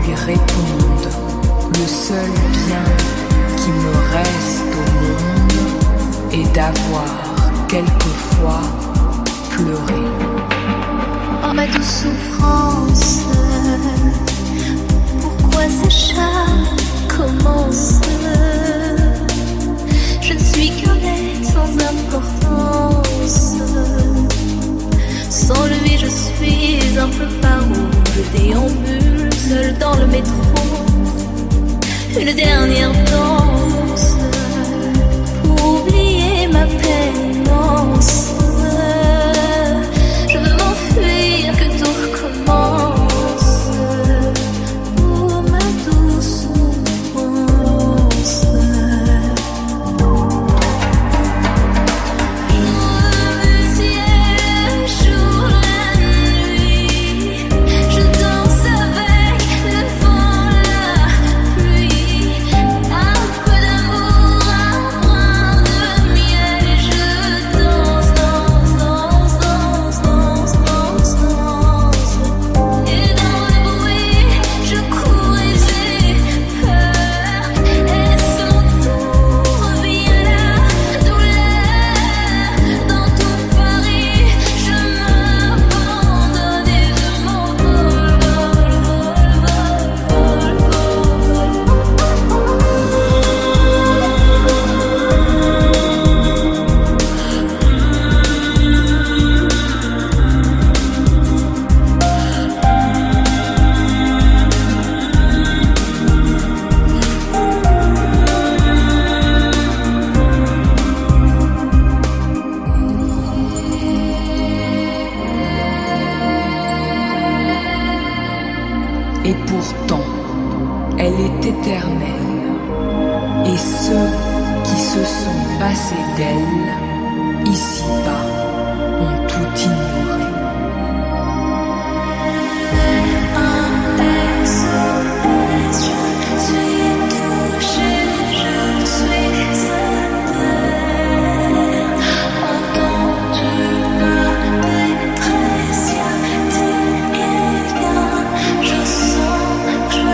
lui réponde. Le seul bien qui me reste au monde est d'avoir quelquefois pleuré. Oh ma douce souffrance, pourquoi ces chats commencent? Je ne suis qu'un être sans importance. Sans lui je suis un peu paro. Je déambule seul dans le métro. Une dernière danse pour oublier ma peine immense. Je veux m'enfuir, que tout recommence. Oh ma douce souffrance. J'ouvre le ciel, jour la nuit. Je danse avec le vent, la pluie. Un peu d'amour, un brin de miel. Et je danse, danse, danse, danse, danse, danse, danse. Et dans le bruit, je cours et j'ai peur. Est-ce mon tour? Revient la douleur. Dans tout Paris, je m'abandonne et je m'envole, vol, vol, vol, Et pourtant, elle est éternelle. Et ceux qui se sont passés d'elle, ici-bas, ont tout ignoré. je suis touchée, je suis entends-tu ma détresse? Y a-t-il quelqu'un? Je sens que je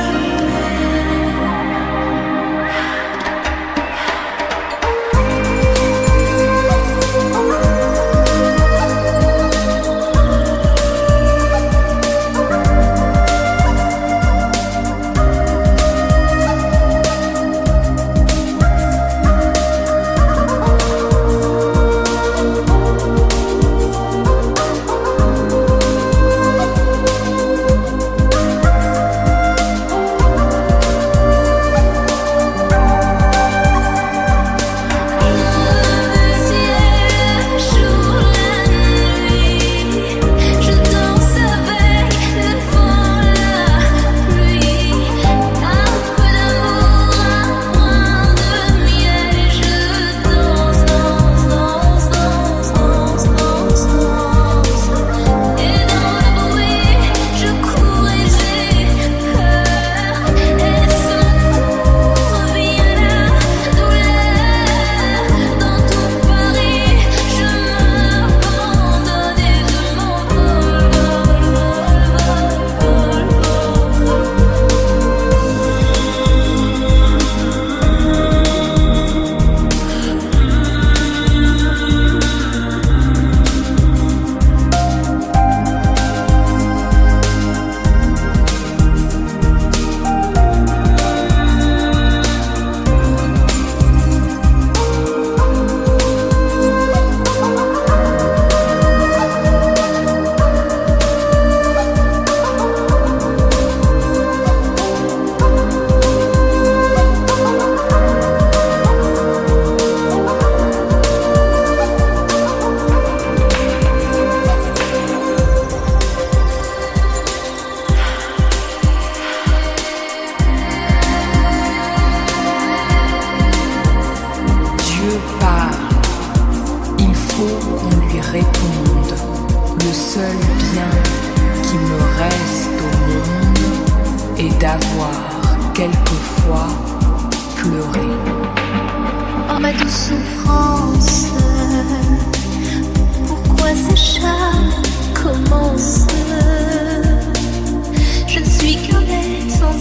réponde. Le seul bien qui me reste au monde est d'avoir quelquefois pleuré. Oh ma douce souffrance, pourquoi ces chats commencent? Je ne suis qu'un être sans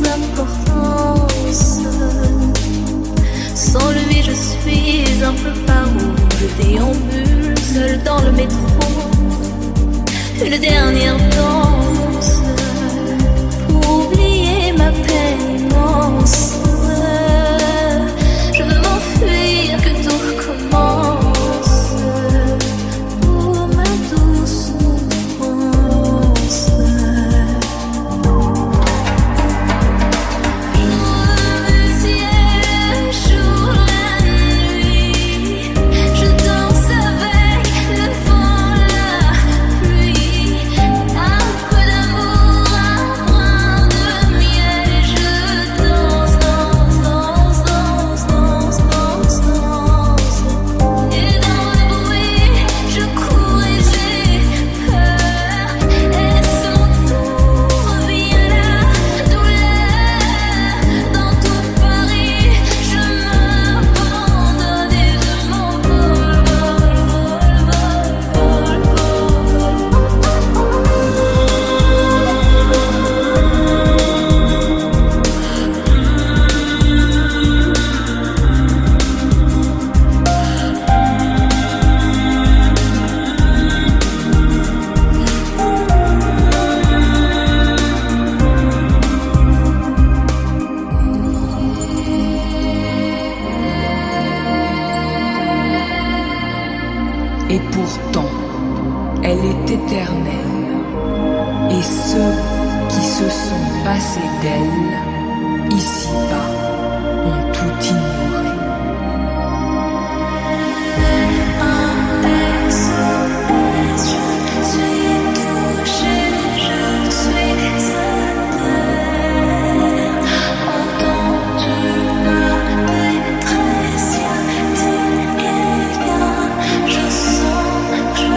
une dernière danse pour oublier ma peine immense. Je veux m'enfuir, que tout recommence pour ma douce souffrance. Le ciel jour la nuit, je danse avec le vent, la pluie, un peu d'amour, un brin de miel, et je danse, danse, danse, danse, danse, danse, danse. Et dans le bruit, je cours et j'ai peur. Est-ce mon tour? Revient la douleur. Dans tout Paris, je m'abandonne et je m'envole, vol, vol, Et pourtant, elle est éternelle. Et ceux qui se sont passés d'elle, ici-bas, ont tout ignoré. je suis touchée, je suis éternelle. Entends-tu ma détresse? Y a-t-il quelqu'un? Je sens, je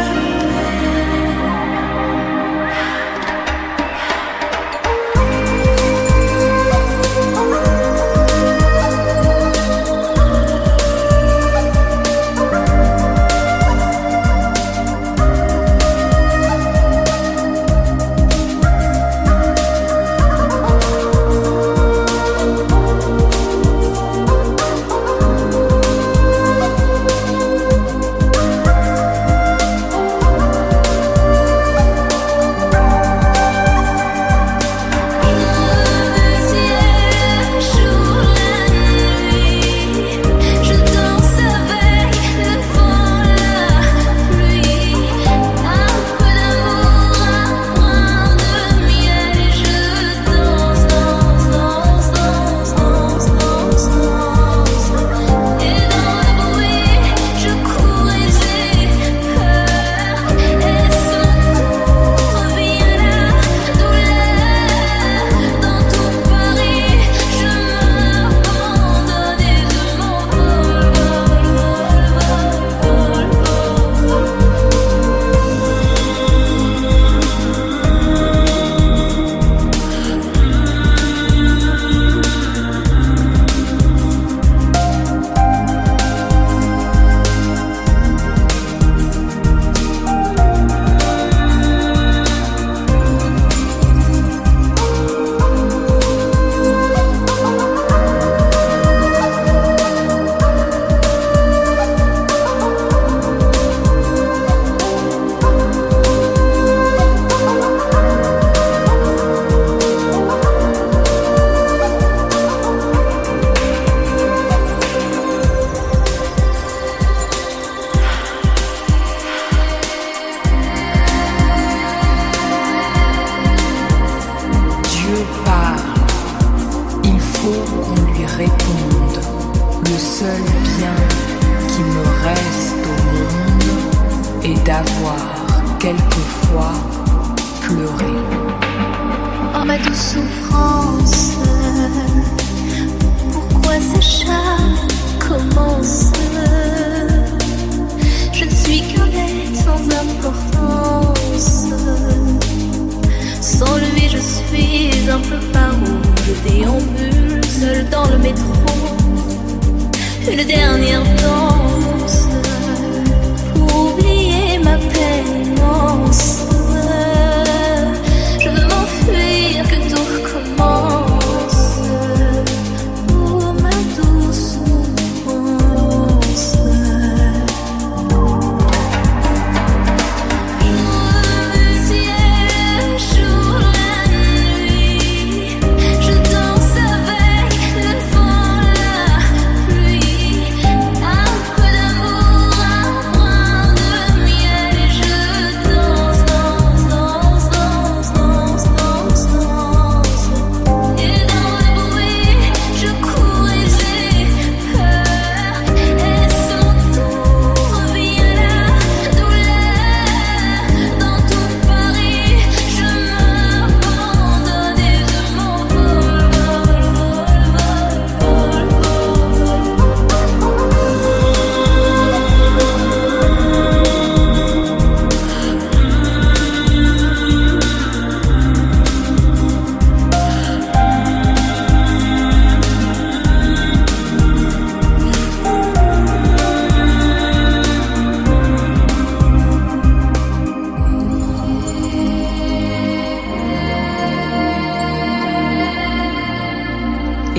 d'avoir quelquefois pleuré. Oh ma douce souffrance, pourquoi s'acharne, commence? Je ne suis qu'un être sans importance. Sans lui je suis un peu paro. Je déambule seul dans le métro. Une dernière danse pour oublier ma peine immense. Je veux m'enfuir, que tout recommence pour ma douce souffrance. Le ciel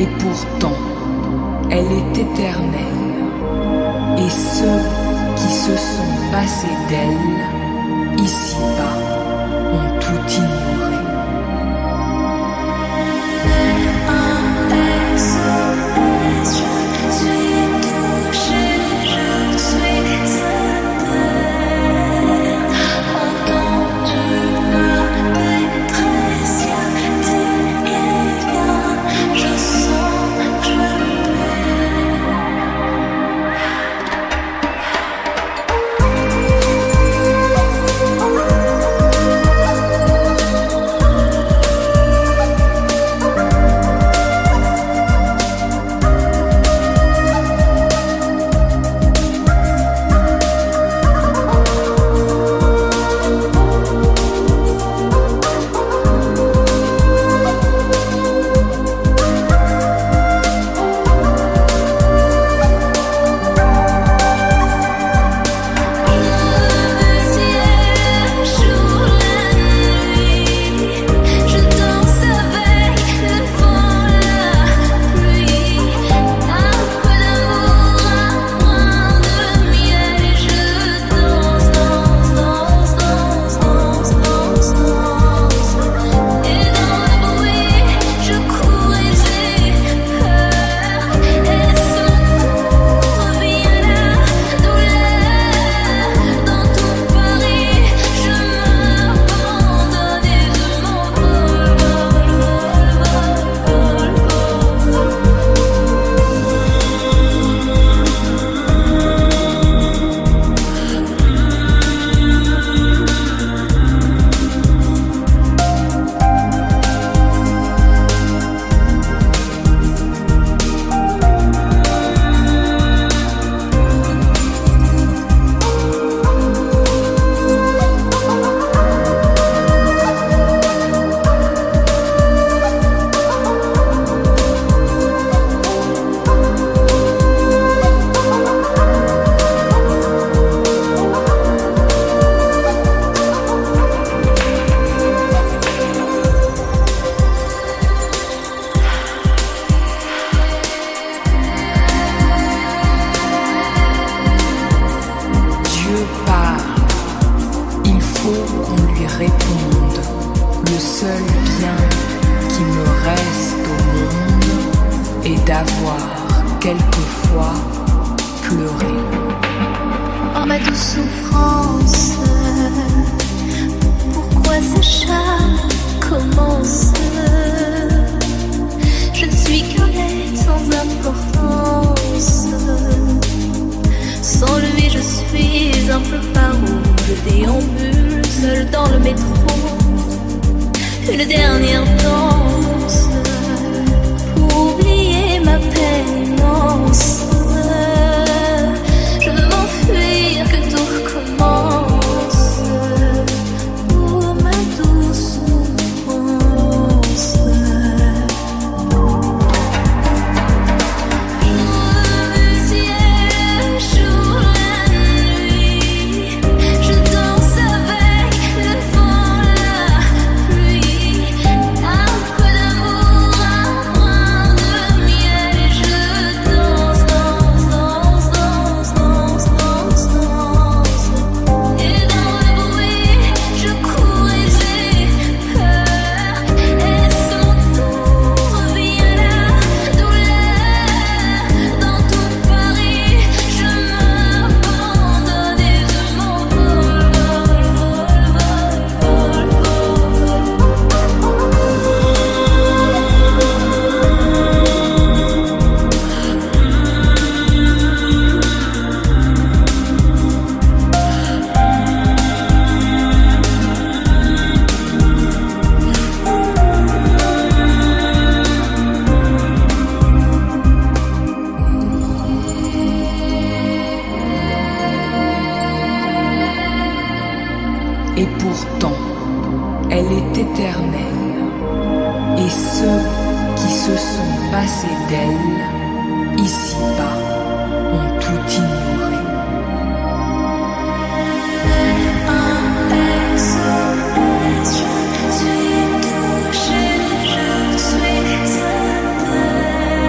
Et pourtant, elle est éternelle. Et ceux qui se sont passés d'elle, ici-bas, ont tout ignoré. Le seul bien qui me reste au monde est d'avoir quelquefois pleuré. Oh ma douce souffrance, pourquoi ce charme commence? Je ne suis qu'un être sans importance. Sans lui je suis un peu paro. Je déambule seul dans le métro. Une dernière danse pour oublier ma peine immense. Je veux m'enfuir, que tout recommence. Oh ma douce souffrance. Le ciel jour la nuit, je danse avec le vent, la pluie. Un peu d'amour, un brin de miel, et je danse, danse, danse, danse, danse, danse, danse. Et dans le bruit, je cours et j'ai peur. Est-ce mon tour? Vient la douleur. Dans tout Paris, je m'abandonne et je m'envole, vol, vol, vol, Et pourtant, elle est éternelle. Et ceux qui se sont passés d'elle, ici-bas, ont tout ignoré. je suis touchée, je suis atteinte.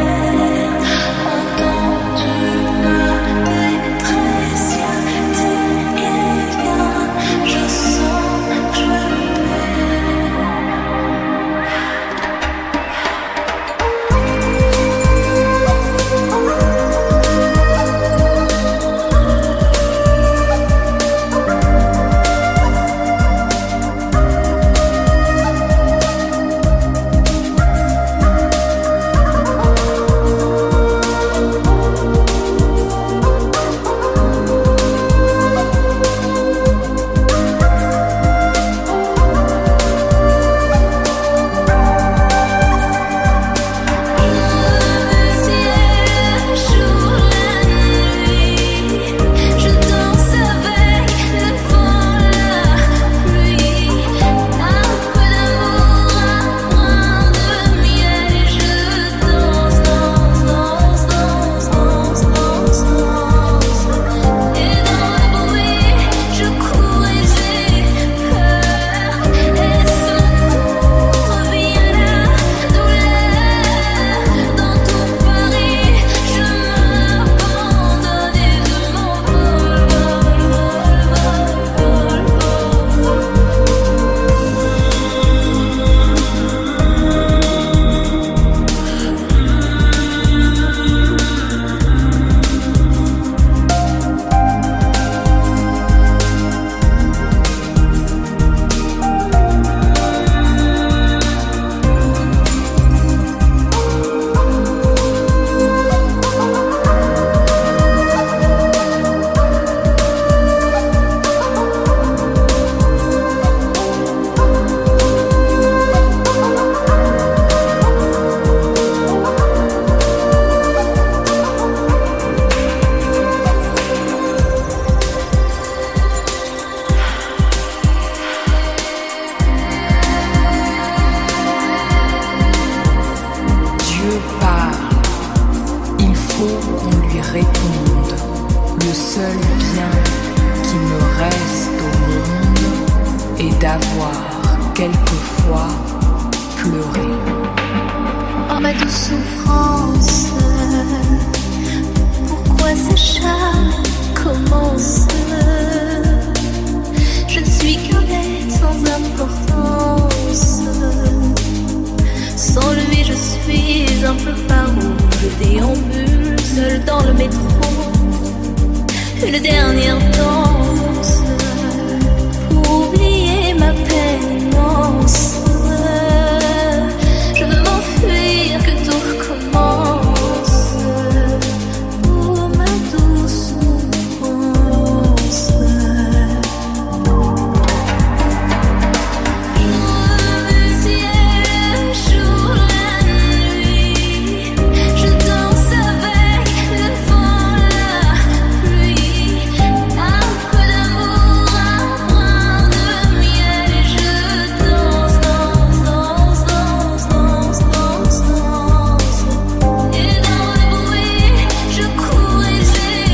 réponde. Le seul bien qui me reste au monde est d'avoir quelquefois pleuré. Oh ma douce souffrance, pourquoi ce charme commence? Je ne suis qu'un être sans importance. Sans lui je suis un peu paro. Je déambule seul dans le métro. Une dernière danse pour oublier ma peine immense. Je veux m'enfuir que tout recommence. Oh ma douce souffrance. J'ouvre le ciel, jour la nuit. Je danse avec le vent, la pluie. Un peu d'amour, un brin de miel. Et je danse, danse, danse, danse, danse, danse, danse. Et dans le bruit, je cours et j'ai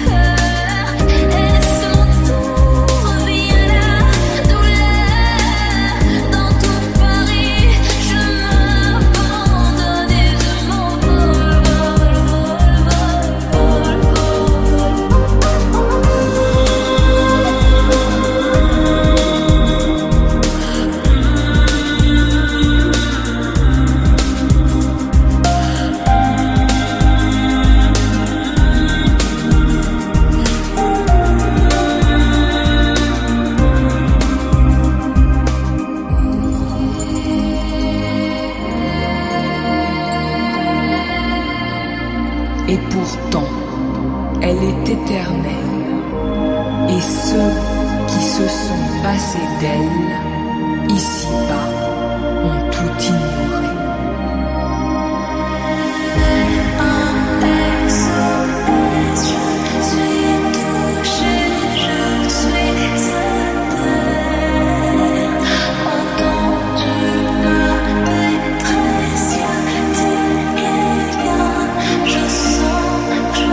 peur. Est-ce mon tour? Vient la douleur. Dans tout Paris, je m'abandonne et je m'envole, vol, vol, Et pourtant, elle est éternelle. Et ceux qui se sont passés d'elle, ici-bas, ont tout ignoré. je suis touchée, je suis certaine. Entends-tu ma détresse? Y a-t-il quelqu'un? Je sens, je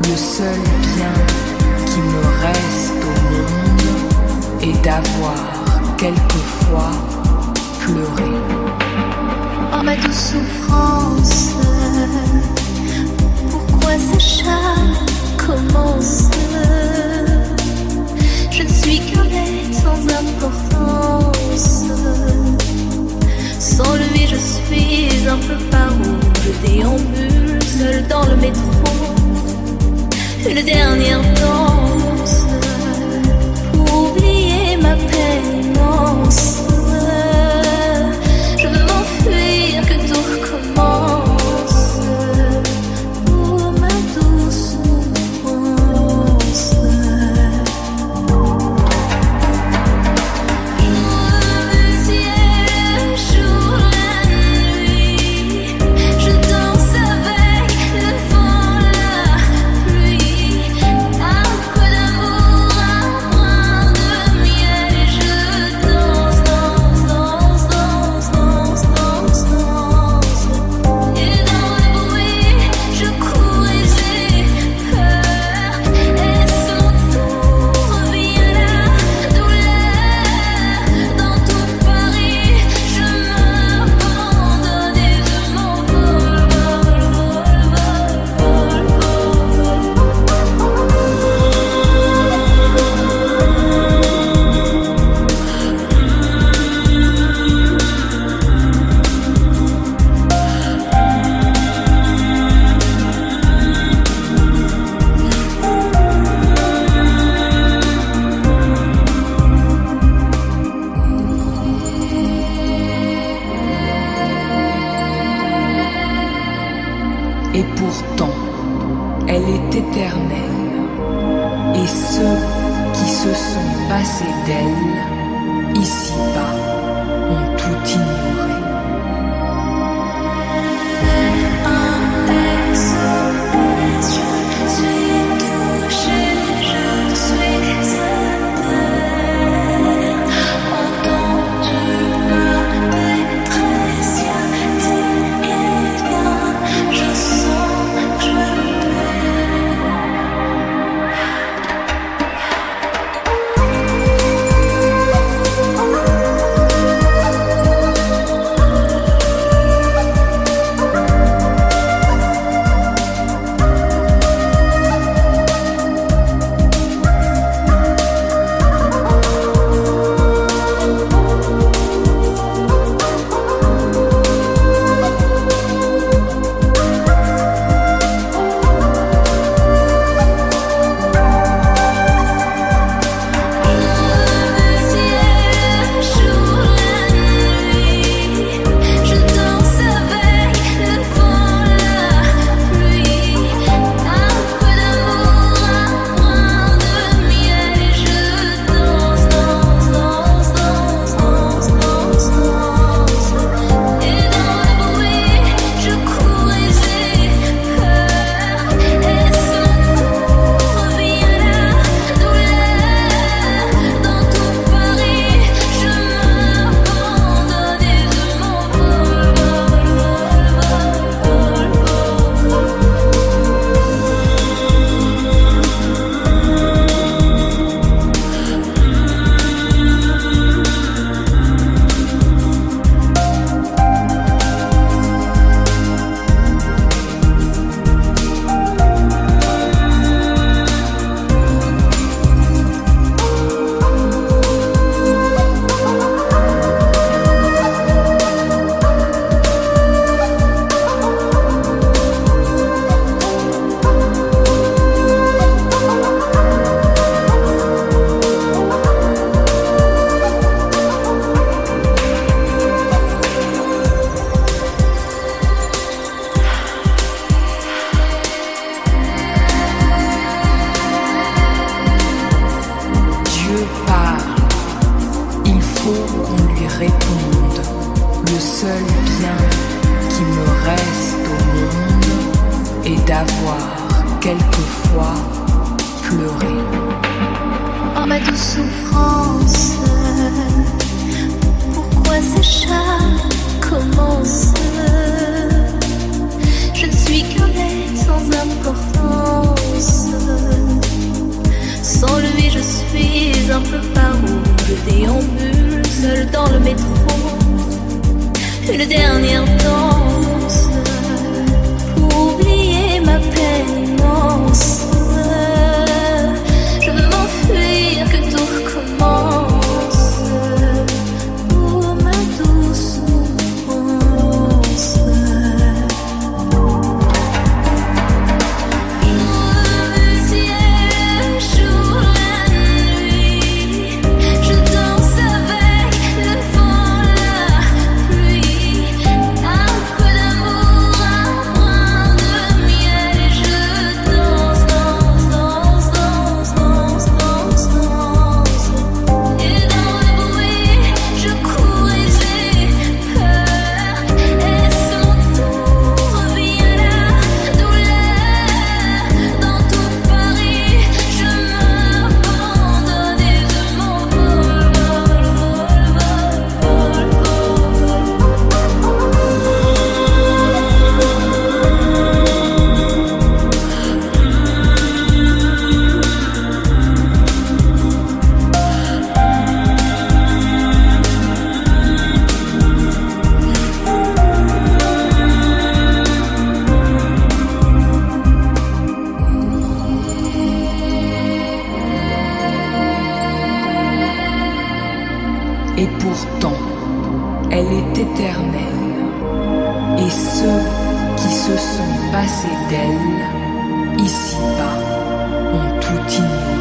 Le seul bien qui me reste au monde est d'avoir quelquefois pleuré. Oh ma douce souffrance, pourquoi ce charme commence? Je ne suis qu'un être sans amour. une dernière danse pour oublier ma peine immense. Je veux m'enfuir, que tout recommence pour ma douce souffrance. Et pourtant, elle est éternelle. Et ceux qui se sont passés d'elle, ici-bas, ont tout ignoré. Réponde, le seul bien qui me reste au monde est d'avoir quelquefois pleuré. Oh ma douce souffrance, pourquoi ces charmes commencent? Je ne suis qu'un être sans importance. Sans lui je suis un peu paro, je déambule seul dans le métro. Une dernière danse pour oublier ma peine immense. Je veux m'enfuir, que tout recommence pour ma douce souffrance. Je veux ciel. Et pourtant, elle est éternelle. Et ceux qui se sont passés d'elle, ici-bas, ont tout ignoré.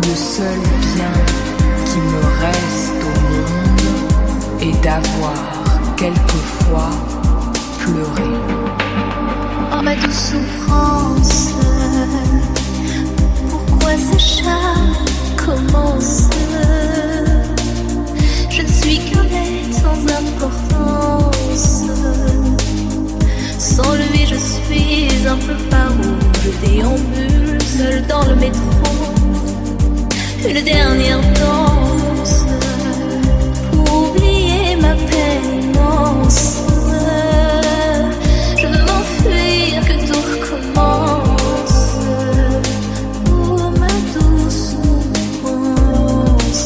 Le seul bien qui me reste au monde est d'avoir quelquefois pleuré. Oh ma douce souffrance, pourquoi ce charme commence? Je ne suis qu'un être sans importance. Sans lui je suis un peu paro. Je déambule seul dans le métro. Une dernière danse pour oublier ma peine immense. Je veux m'enfuir, que tout recommence. Oh ma douce souffrance.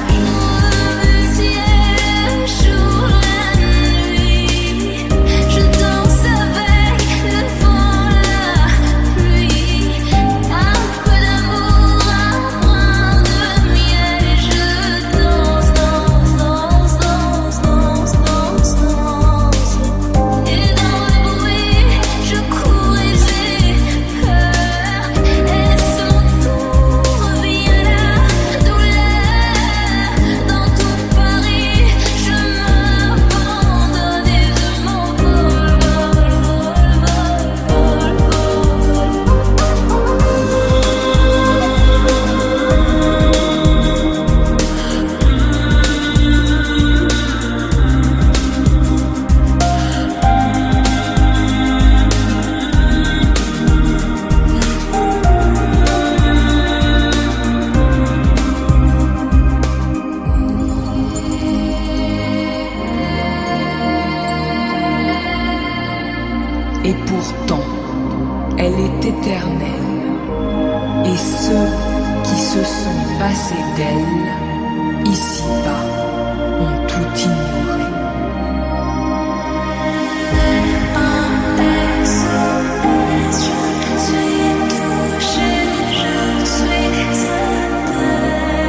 Jour le ciel, jour la nuit. Je danse avec le vent, la pluie. Un peu d'amour, un brin de miel. Et je danse, danse, danse, danse, danse, danse, danse. Et dans le bruit, je cours et j'ai peur. Est-ce mon tour? Revient la douleur. Dans tout Paris, je m'abandonne et je m'envole, vol, vol, vol, Et pourtant, elle est éternelle. Et ceux qui se sont passés d'elle, ici-bas, ont tout ignoré. je suis touchée, je suis atteinte.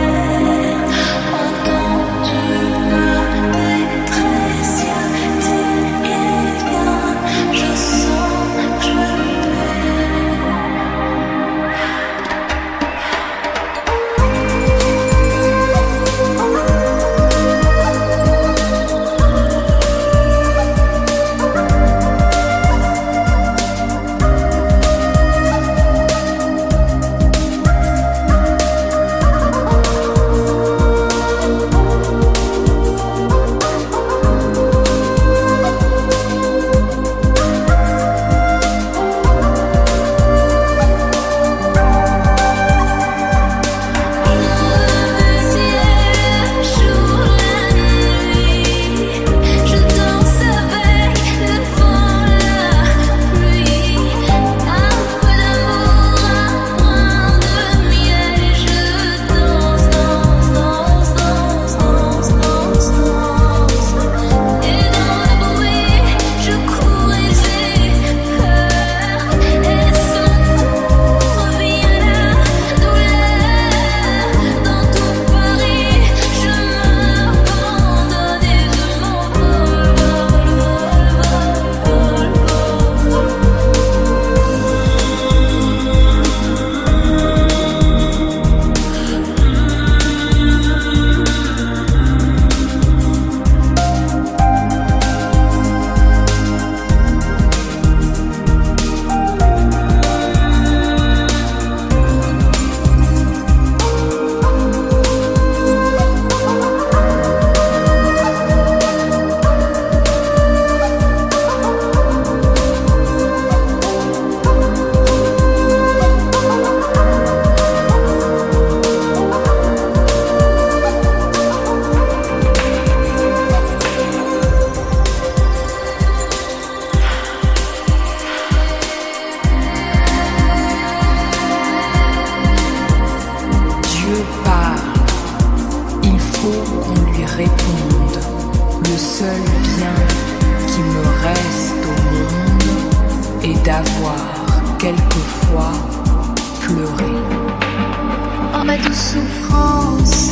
ma douce souffrance,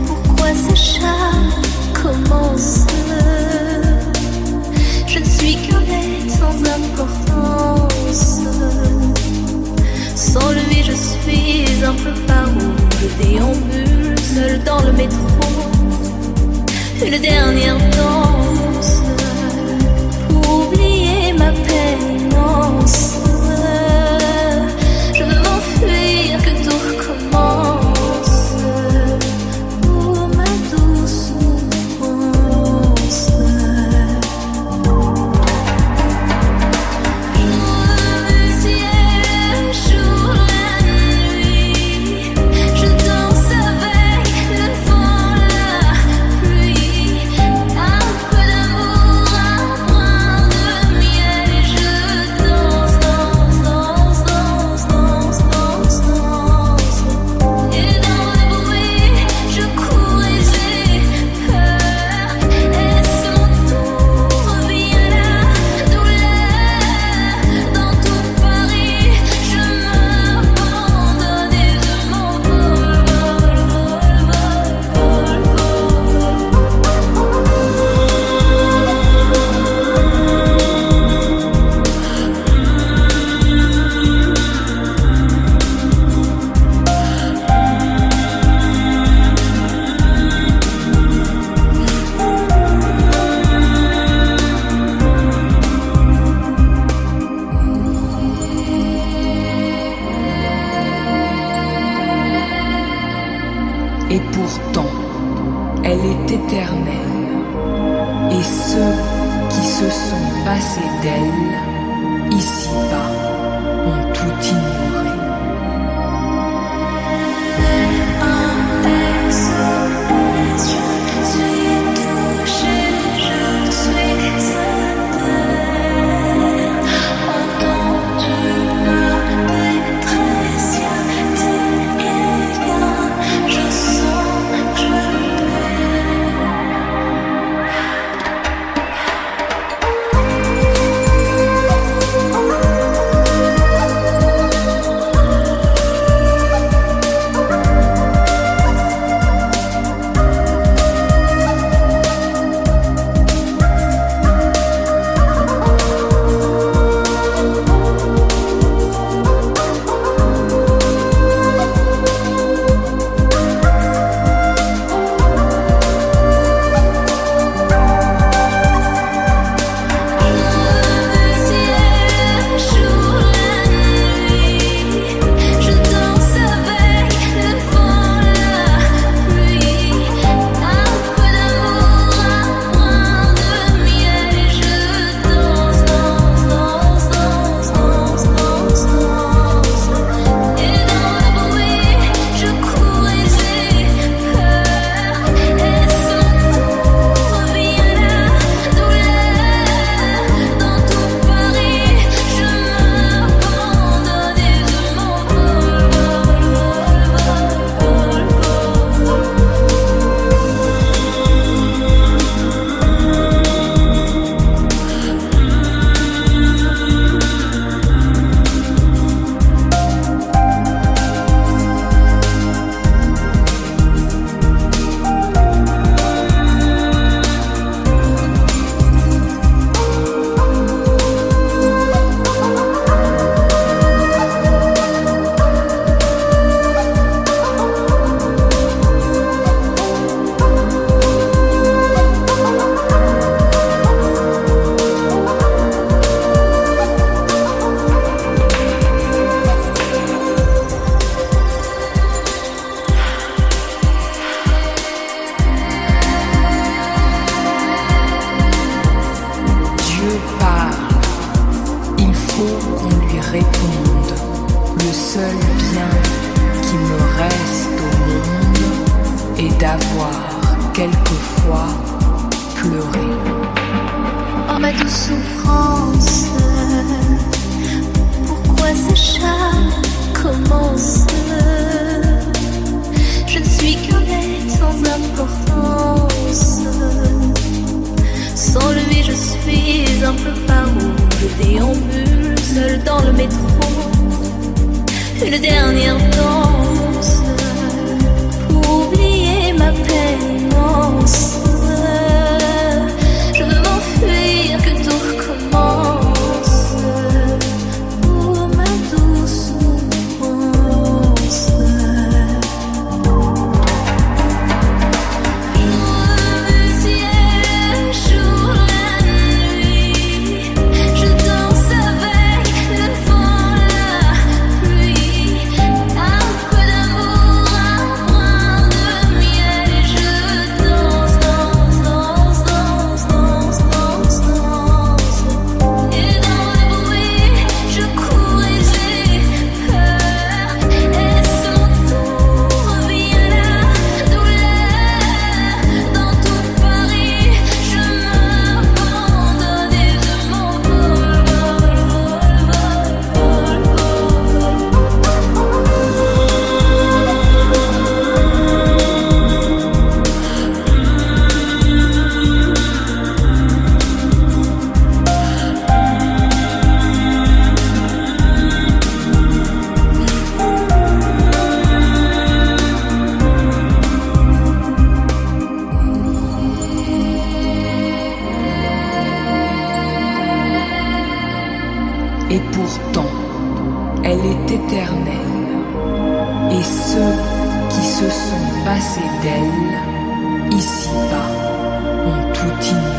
pourquoi ce charme commence? Je ne suis qu'un être sans importance. Sans lui je suis un peu paro. Je déambule seul dans le métro. Une dernière danse pour oublier ma peine immense. Je veux m'enfuir, que tout recommence. Pour ma douce souffrance. Et pourtant, elle est éternelle. Et ceux qui se sont passés d'elle, ici-bas, ont tout ignoré. Réponde, le seul bien qui me reste au monde est d'avoir quelquefois pleuré. Oh ma douce souffrance, pourquoi ce charme commence? Je ne suis qu'un être sans importance. Sans lui je suis un peu paro. Je déambule seul dans le métro. Une dernière danse elle est éternelle, et ceux qui se sont passés d'elle, ici-bas, ont tout ignoré.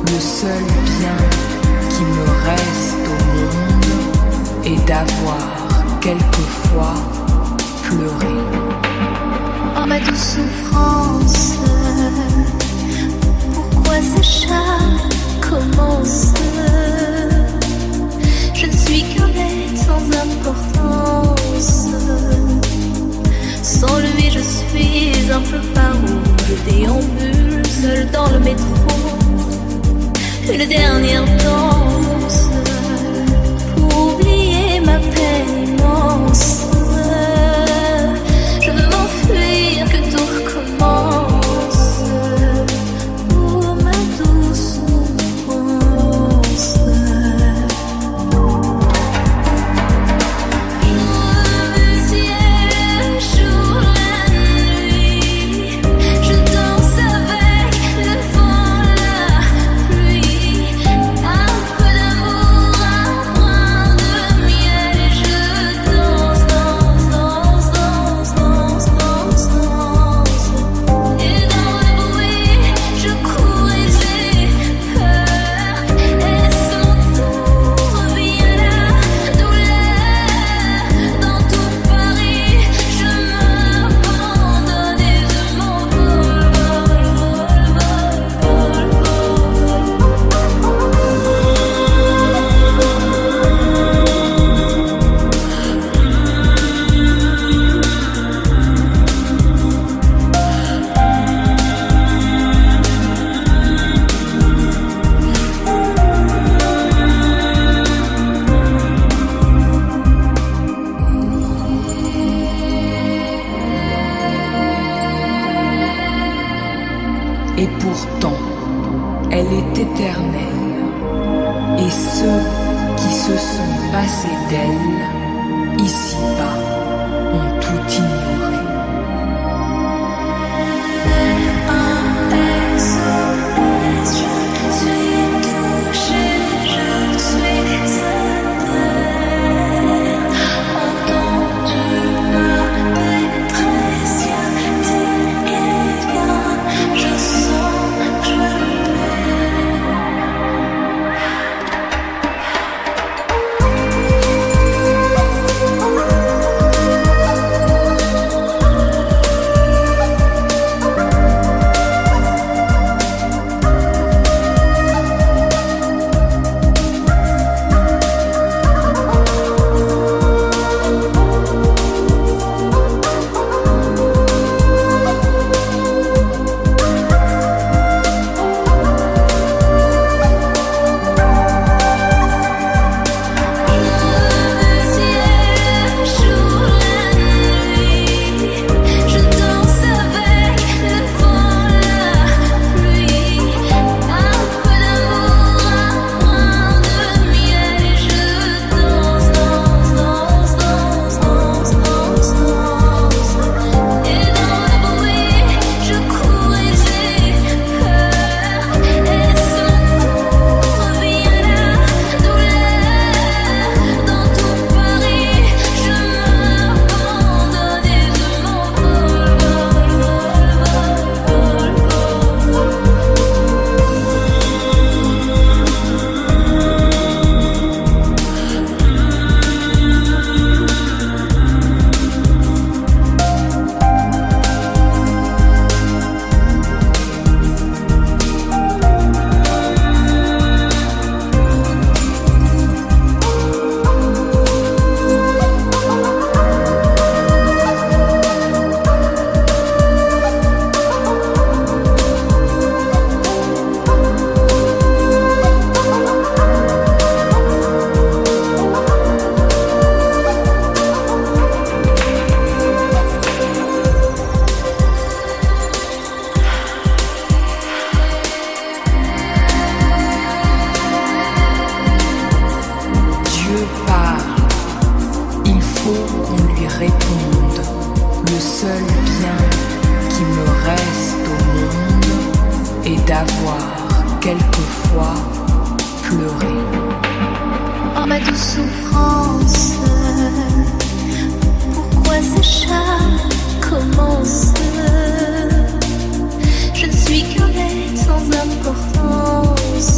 Le seul bien qui me reste au monde est d'avoir quelquefois pleuré. Oh ma douce souffrance, pourquoi ces chats commencent? Je ne suis qu'un être sans importance. Sans lui je suis un peu paro. Je déambule seul dans le métro. Une dernière danse pour oublier ma peine immense. Je veux m'enfuir, que tout recommence. Oh ma douce souffrance. Le ciel, jour, la nuit, je danse avec le vent, la pluie. Un peu d'amour, un brin de miel, et je danse, danse, danse, danse, danse, danse, danse. Et dans le bruit, je cours et j'ai peur. Est-ce mon tour? Vient la douleur. Dans tout Paris, je m'abandonne et je m'envole, vol, vol, vol, Et pourtant, elle est éternelle, et ceux qui se sont passés d'elle, ici-bas, ont tout ignoré. je suis touchée, je suis à terre. réponde, le seul bien qui me reste au monde est d'avoir quelquefois pleuré. Oh ma douce souffrance, pourquoi ces charmes commencent? Je ne suis qu'un être sans importance.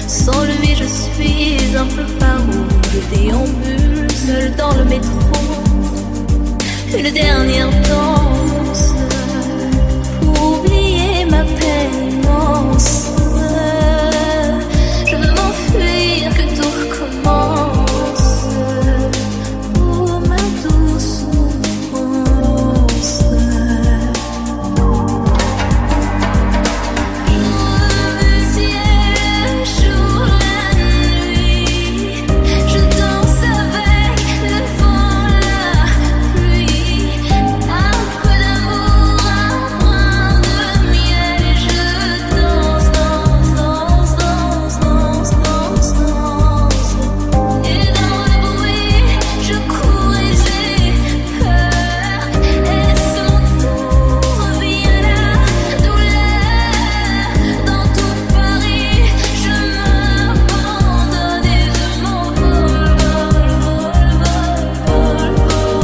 Sans lui je suis un peu paro. Je déambule seul dans le métro. Une dernière danse pour oublier ma peine immense. Je veux m'enfuir, que tout recommence. Oh ma douce souffrance. Le ciel, jour, la nuit, je danse avec le vent, la pluie. Un peu d'amour, un brin de miel, et je danse, danse, danse, danse, danse, danse, danse. Et dans le bruit, je cours et j'ai peur. Est-ce mon tour? Vient la douleur. Dans tout Paris, je m'abandonne et je m'envole, vol, vol,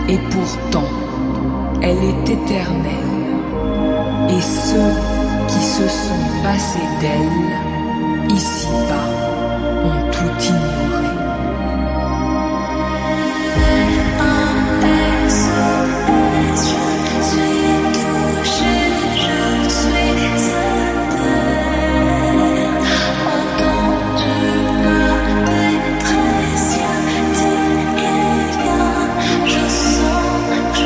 Et pourtant, elle est éternelle. Et ceux qui se sont passés d'elle, ici-bas, ont tout ignoré. je suis touchée, je suis à terre. Entends-tu ma détresse? Y a-t-il quelqu'un? Je sens que je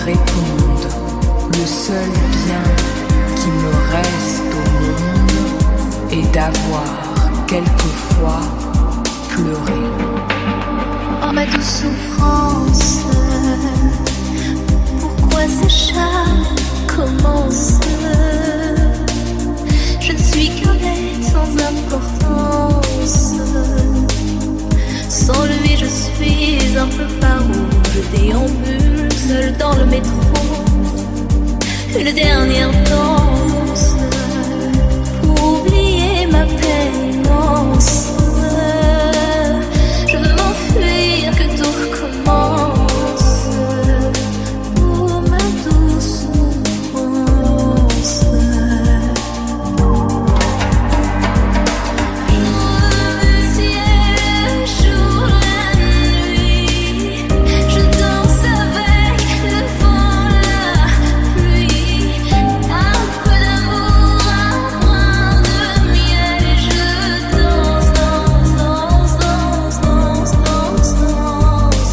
réponde, le seul bien qui me reste au monde est d'avoir quelquefois pleuré. Oh ma douce souffrance, pourquoi ces charmes commencent? Je ne suis qu'un être sans amour. d'importance. Sans lui, je suis un peu paro. Je déambule seul dans le métro. Une dernière danse pour oublier ma peine immense. Je veux m'enfuir, que tout recommence. Oh ma douce souffrance. Le ciel jour la nuit, je danse avec le vent, la pluie. Un peu d'amour, un brin de miel, et je danse, danse, danse, danse, danse, danse, danse.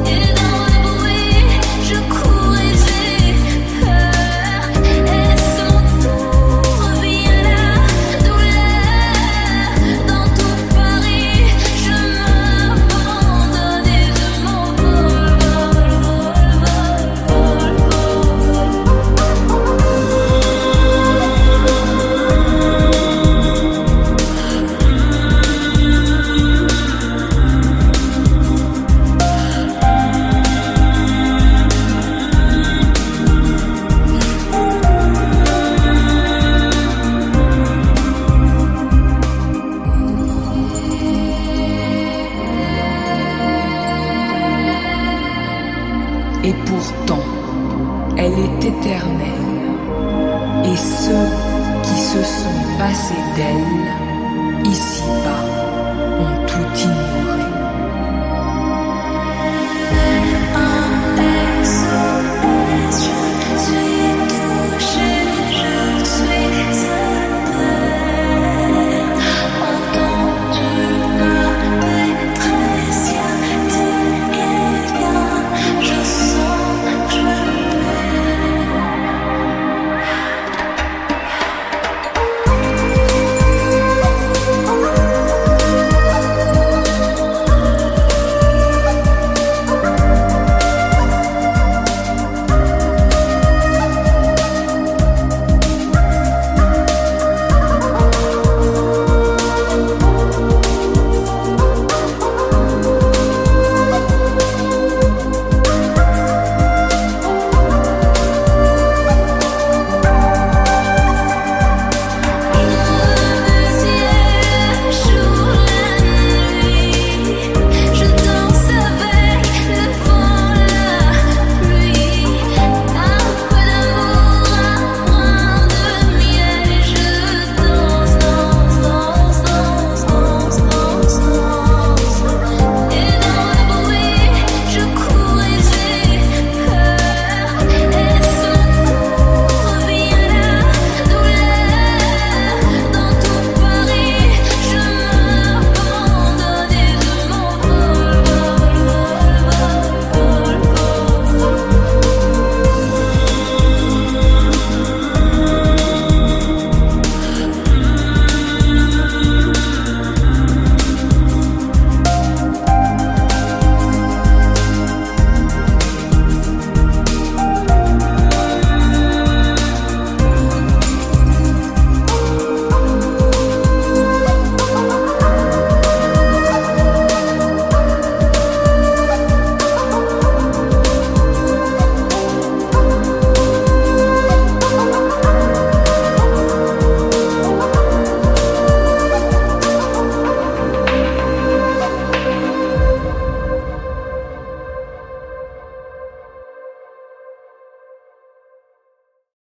Et dans le bruit, je cours et j'ai peur. Est-ce mon tour? Vient la douleur. Dans tout Paris, je m'abandonne et je m'envole, vol, Et pourtant, elle est éternelle. Et ceux qui se sont passés d'elle, ici-bas,